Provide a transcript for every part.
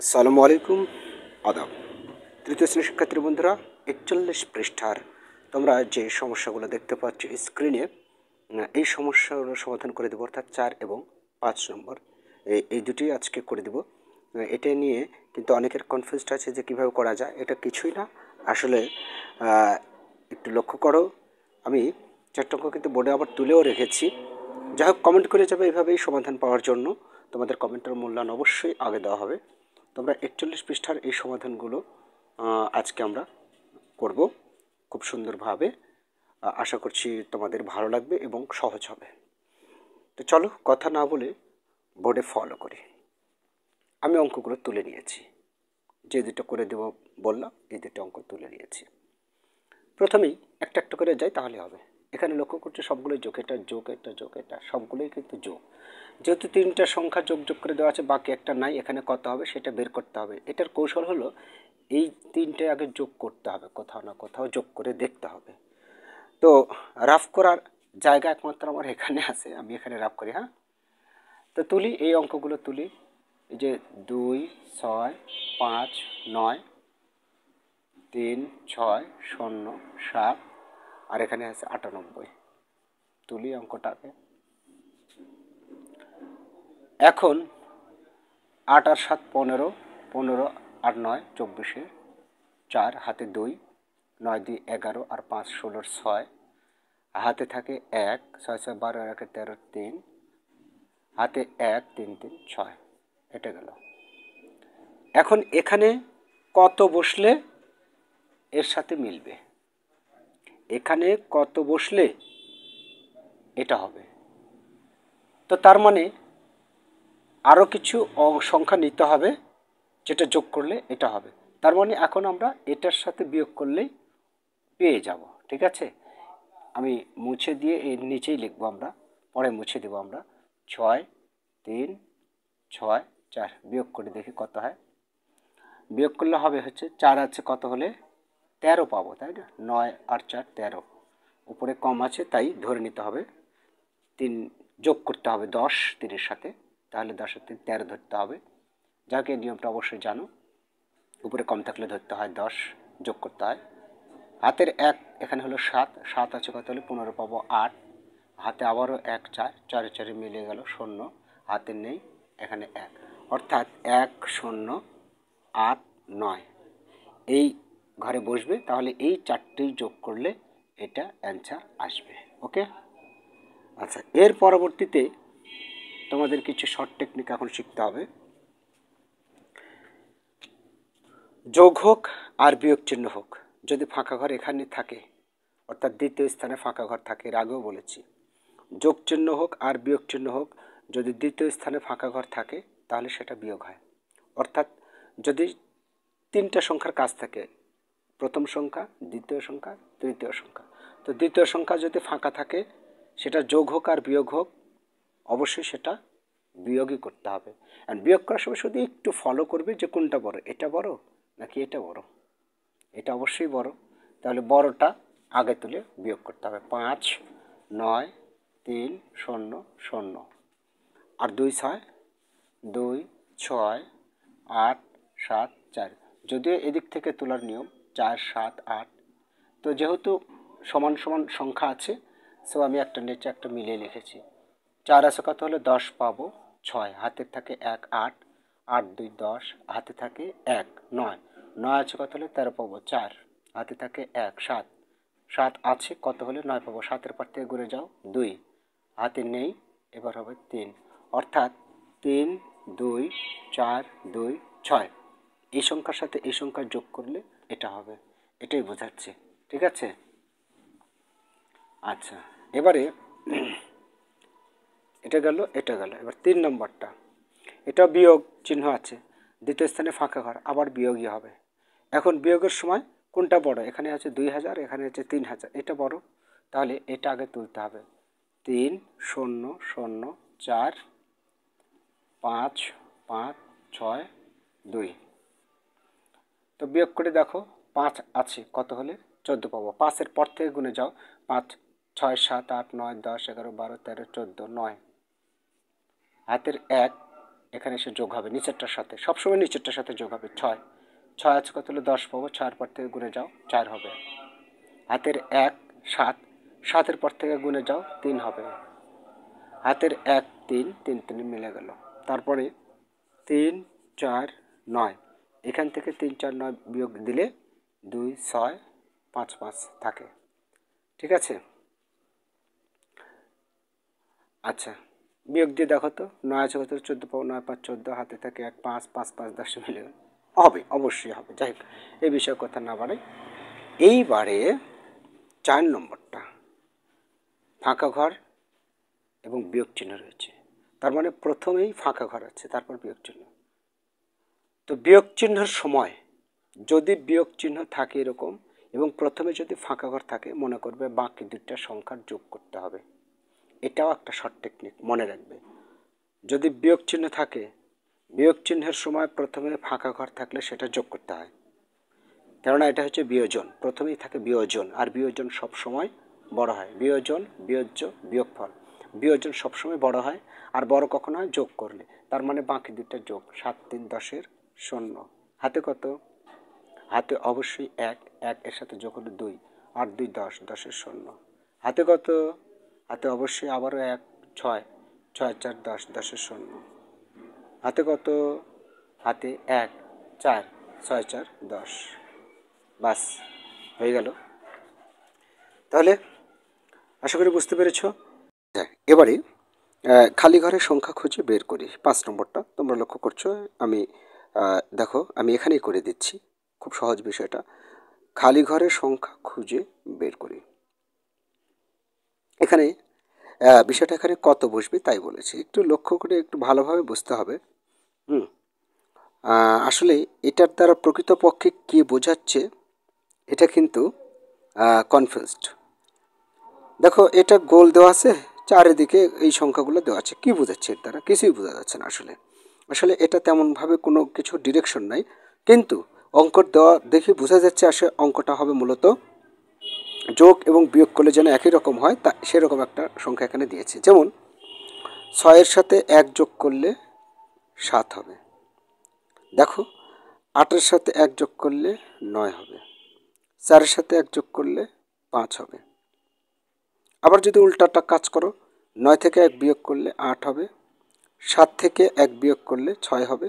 আসসালামু আলাইকুম, আদাব। তৃতীয় শ্রেণীর শিক্ষার্থী বন্ধুরা, ৪১ পৃষ্ঠার তোমরা যে সমস্যাগুলো দেখতে পাচ্ছ স্ক্রিনে, এই সমস্যাগুলো সমাধান করে দেবো, অর্থাৎ ৪ এবং ৫ নম্বর এই দুটি আজকে করে দেব। এটা নিয়ে কিন্তু অনেকের কনফিউজড আছে যে কীভাবে করা যায়। এটা কিছুই না, আসলে একটু লক্ষ্য করো, আমি চারটা অঙ্ক কিন্তু বোর্ডে আবার তুলেও রেখেছি। যাই হোক, কমেন্ট করে যাবে এইভাবেই সমাধান পাওয়ার জন্য। তোমাদের কমেন্টের মূল্যায়ন অবশ্যই আগে দেওয়া হবে। তোমরা ৪১ পৃষ্ঠার এই সমাধানগুলো আজকে আমরা করব খুব সুন্দরভাবে। আশা করছি তোমাদের ভালো লাগবে এবং সহজ হবে। তো চলো কথা না বলে বোর্ডে ফলো করি। আমি অঙ্কগুলো তুলে নিয়েছি, যে দুটো করে দেবো বললাম এই দুটো অঙ্ক তুলে নিয়েছি। প্রথমেই একটা একটা করে যাই, তাহলে হবে। এখানে লক্ষ্য করছে সবগুলোই যোগ, এটা যোগ, এটা যোগ, এটা সবগুলোই কিন্তু যোগ। যেহেতু তিনটা সংখ্যা যোগ যোগ করে দেওয়া আছে, বাকি একটা নাই, এখানে কত হবে সেটা বের করতে হবে। এটার কৌশল হলো এই তিনটে আগে যোগ করতে হবে, কোথাও না কোথাও যোগ করে দেখতে হবে। তো রাফ করার জায়গা একমাত্র আমার এখানে আছে, আমি এখানে রাফ করি। হ্যাঁ, তো তুলি, এই অঙ্কগুলো তুলি। এই যে ২, ৬, ৫, ৯, ৩, ৬, ০, ৭, আর এখানে আছে ৯৮। তুলি অঙ্কটাকে। এখন ৮ আর ৭ ১৫, ১৫ আর ৯ ২৪, ৪ হাতে ২, ৯ ২ ১১, আর ৫ ১৬, ৬ হাতে থাকে ১, ৬ ৬ ১২, আর ১ ১৩, ৩ হাতে ১, ৩ ৩ ৬। এটা গেল। এখন এখানে কত বসলে এর সাথে মিলবে, এখানে কত বসলে এটা হবে। তো তার মানে আরও কিছু সংখ্যা নিতে হবে, যেটা যোগ করলে এটা হবে। তার মানে এখন আমরা এটার সাথে বিয়োগ করলেই পেয়ে যাব। ঠিক আছে, আমি মুছে দিয়ে এর নিচেই লিখবো, আমরা পরে মুছে দেবো আমরা। ৬, ৩, ৬, ৪ বিয়োগ করে দেখি কত হয়। বিয়োগ করলে হবে হচ্ছে ৪ আছে কত হলে ১৩ পাবো, তাই না? ৯ আর ৪ ১৩, উপরে কম আছে তাই ধরে নিতে হবে। ৩ যোগ করতে হবে ১০ ৩-এর সাথে, তাহলে ১০ আর ৩ ১৩ ধরতে হবে। যাকে এই নিয়মটা অবশ্যই জানো, উপরে কম থাকলে ধরতে হয় ১০, যোগ করতে হয়। হাতের ১ এখানে হলো ৭, ৭ আছে কত হলে ১৫ পাবো ৮, হাতে আবারও ১ ৪, ৪ ৪ মিলে গেল ০, হাতে নেই, এখানে ১, অর্থাৎ ১ ০ ৮ ৯ এই ঘরে বসবে। তাহলে এই চারটেই যোগ করলে এটা অ্যান্সার আসবে। ওকে, আচ্ছা, এর পরবর্তীতে তোমাদের কিছু শর্ট টেকনিক এখন শিখতে হবে। যোগ হোক আর বিয়োগ চিহ্ন হোক, যদি ফাঁকা ঘর এখানে থাকে, অর্থাৎ দ্বিতীয় স্থানে ফাঁকা ঘর থাকে, এর আগেও বলেছি, যোগ চিহ্ন হোক আর বিয়োগ চিহ্ন হোক, যদি দ্বিতীয় স্থানে ফাঁকা ঘর থাকে তাহলে সেটা বিয়োগ হয়। অর্থাৎ যদি তিনটা সংখ্যার কাজ থাকে, প্রথম সংখ্যা, দ্বিতীয় সংখ্যা, তৃতীয় সংখ্যা, তো দ্বিতীয় সংখ্যা যদি ফাঁকা থাকে, সেটা যোগ হোক আর বিয়োগ হোক, অবশ্যই সেটা বিয়োগই করতে হবে। আর বিয়োগ করার সময় শুধু একটু ফলো করবে যে কোনটা বড়, এটা বড় নাকি এটা বড়। এটা অবশ্যই বড়, তাহলে বড়টা আগে তুলে বিয়োগ করতে হবে। ৫ ৯ ৩ ০ ০, আর ২ ৬ ২ ৬ ৮ ৭ ৪, যদিও এদিক থেকে তোলার নিয়ম ৪ ৭ ৮, তো যেহেতু সমান সমান সংখ্যা আছে, সো আমি একটা নিচে একটা মিলিয়ে লিখেছি। ৪ আছে কত হলে ১০ পাবো ৬, হাতের থাকে ১ ৮, ৮ ২ ১০, হাতে থাকে ১ ৯, ৯ আছে কত হলে ১৩ পাবো ৪, হাতে থাকে ১ ৭, ৭ আছে কত হলে ৯ পাবো, ৭-এর পর থেকে ঘুরে যাও ২, হাতে নেই, এবার হবে ৩, অর্থাৎ ৩ ২ ৪ ২ ৬, এই সংখ্যার সাথে এই সংখ্যা যোগ করলে এটা হবে। এটাই বোঝাচ্ছে। ঠিক আছে, আচ্ছা, এবারে এটা গেল, এটা গেল। এবার ৩ নম্বরটা, এটা বিয়োগ চিহ্ন আছে, দ্বিতীয় স্থানে ফাঁকা ঘর, আবার বিয়োগই হবে। এখন বিয়োগের সময় কোনটা বড়, এখানে আছে ২০০০, এখানে আছে ৩০০০, এটা বড়, তাহলে এটা আগে তুলতে হবে। ৩ ০ ০ ৪ ৫ ৫ ৬ ২, তো বিয়োগ করে দেখো ৫ আছে কত হলে ১৪ পাবো, ৫-এর পর থেকে গুণে যাও, ৫ ৬ ৭ ৮ ৯ ১০ ১১ ১২ ১৩ ১৪ ৯, হাতের ১ এখানে এসে যোগ হবে নিচেরটার সাথে, সবসময় নিচেরটার সাথে যোগ হবে। 6 6 আছে কত হলো 10 পাবো, 6 পর থেকে গুণে যাও 4 হবে। হাতের 1 7, 7-এর পর থেকে গুণে যাও 3 হবে। হাতের 1 3, 3 3 মিলে গেল। তারপরে 3 4 9, এখান থেকে 3 4 9 বিয়োগ দিলে 2 6 5 5 থাকে। ঠিক আছে, আচ্ছা বিয়োগ দিয়ে দেখো তো, 9 আছে কত 14 পাবো, 9 5 14, হাতে থাকে 1 5 5 5 10 মিলে গেল। হবে, অবশ্যই হবে। যাই হোক, এই বিষয়ে কথা না বাড়াই। এইবারে 4 নম্বরটা ফাঁকা ঘর এবং বিয়োগ চিহ্ন রয়েছে। তার মানে প্রথমেই ফাঁকা ঘর আছে, তারপর বিয়োগ চিহ্ন। তো বিয়োগ চিহ্নের সময় যদি বিয়োগ চিহ্ন থাকে এরকম এবং প্রথমে যদি ফাঁকা ঘর থাকে, মনে করবে বাকি দুইটা সংখ্যার যোগ করতে হবে। এটাও একটা শর্ট টেকনিক, মনে রাখবে। যদি বিয়োগ চিহ্ন থাকে, বিয়োগ চিহ্নের সময় প্রথমে ফাঁকা ঘর থাকলে সেটা যোগ করতে হয়, কেননা এটা হচ্ছে বিয়োজন, প্রথমেই থাকে বিয়োজন, আর বিয়োজন সব সময় বড় হয়। বিয়োজন, বিয়োজ্য, বিয়োগফল, বিয়োজন সবসময় বড় হয়, আর বড় কখন হয় যোগ করলে। তার মানে বাকি দুইটা যোগ, 7 3 10 0। হাতে কত, হাতে অবশ্যই 1 1 এর সাথে যোগ হলো 2, 8 2 10 10 0। হাতে কত, হাতে অবশ্যই আবারও 1 6 6 4 10 10 0। হাতে কত, হাতে 1 4 6 4 10। বাস, হয়ে গেল। তাহলে আশা করি বুঝতে পেরেছ। এবারে খালি ঘরের সংখ্যা খুঁজে বের করি। 5 নম্বরটা তোমরা লক্ষ্য করছো, আমি দেখো আমি এখানেই করে দিচ্ছি, খুব সহজ বিষয়টা। খালি ঘরের সংখ্যা খুঁজে বের করি। এখানে বিষয়টা এখানে কত বসবে তাই বলেছি, একটু লক্ষ্য করে একটু ভালোভাবে বুঝতে হবে। আসলে এটার দ্বারা প্রকৃতপক্ষে কী বোঝাচ্ছে এটা কিন্তু কনফিউজড। দেখো এটা গোল দেওয়া আছে, চারিদিকে এই সংখ্যাগুলো দেওয়া আছে, কী বোঝাচ্ছে এর দ্বারা কিছুই বোঝা যাচ্ছে না। আসলে আসলে এটা তেমনভাবে কোনো কিছু ডিরেকশন নাই, কিন্তু অঙ্ক দেওয়া দেখে বোঝা যাচ্ছে আসলে অঙ্কটা হবে মূলত যোগ এবং বিয়োগ করলে যেন একই রকম হয়, তা সেরকম একটা সংখ্যা এখানে দিয়েছে। যেমন 6-এর সাথে 1 যোগ করলে 7 হবে। দেখো 8-এর সাথে 1 যোগ করলে 9 হবে। 4-এর সাথে 1 যোগ করলে 5 হবে। আবার যদি উল্টাটা কাজ করো, 9 থেকে 1 বিয়োগ করলে 8 হবে। 7 থেকে 1 বিয়োগ করলে 6 হবে।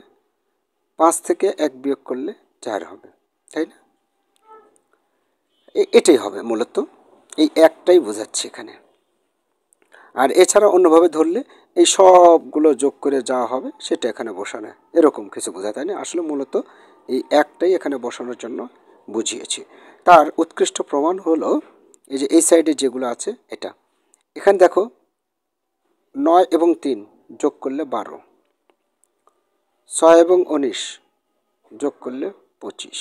5 থেকে 1 বিয়োগ করলে 4 হবে, তাই না? এটাই হবে মূলত, এই একটাই বোঝাচ্ছে এখানে। আর এছাড়া অন্যভাবে ধরলে এই সবগুলো যোগ করে যা হবে সেটা এখানে বসানো, এরকম কিছু বোঝা, তাই না? আসলে মূলত এই একটাই এখানে বসানোর জন্য বুঝিয়েছি। তার উৎকৃষ্ট প্রমাণ হলো এই যে এই সাইডে যেগুলো আছে এটা। এখানে দেখো 9 এবং 3 যোগ করলে 12, 6 এবং 19 যোগ করলে 25,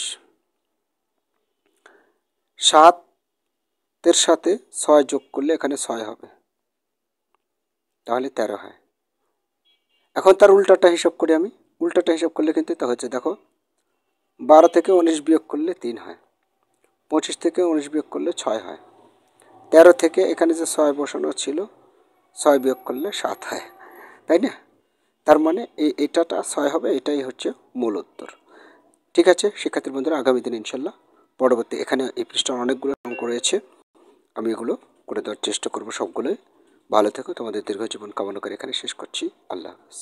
7-এর সাথে 6 যোগ করলে এখানে 6 হবে, তাহলে 13 হয়। এখন তার উল্টাটা হিসাব করি আমি, উল্টাটা হিসাব করলে কিন্তু তা হচ্ছে, দেখো 12 থেকে 19 বিয়োগ করলে 3 হয়, 25 থেকে 19 বিয়োগ করলে 6 হয়, 13 থেকে এখানে যে 6 বসানো ছিল 6 বিয়োগ করলে 7 হয়, তাই না? তার মানে এটাটা 6 হবে, এটাই হচ্ছে মূল উত্তর। ঠিক আছে শিক্ষার্থী বন্ধুরা, আগামী দিন ইনশাল্লাহ পরবর্তী এখানে এই পৃষ্ঠার অনেকগুলো অঙ্ক রয়েছে, আমি এগুলো করে দেওয়ার চেষ্টা করব সবগুলোই। ভালো থেকো, তোমাদের দীর্ঘ জীবন কামনা করে এখানে শেষ করছি। আল্লাহ হাফেজ।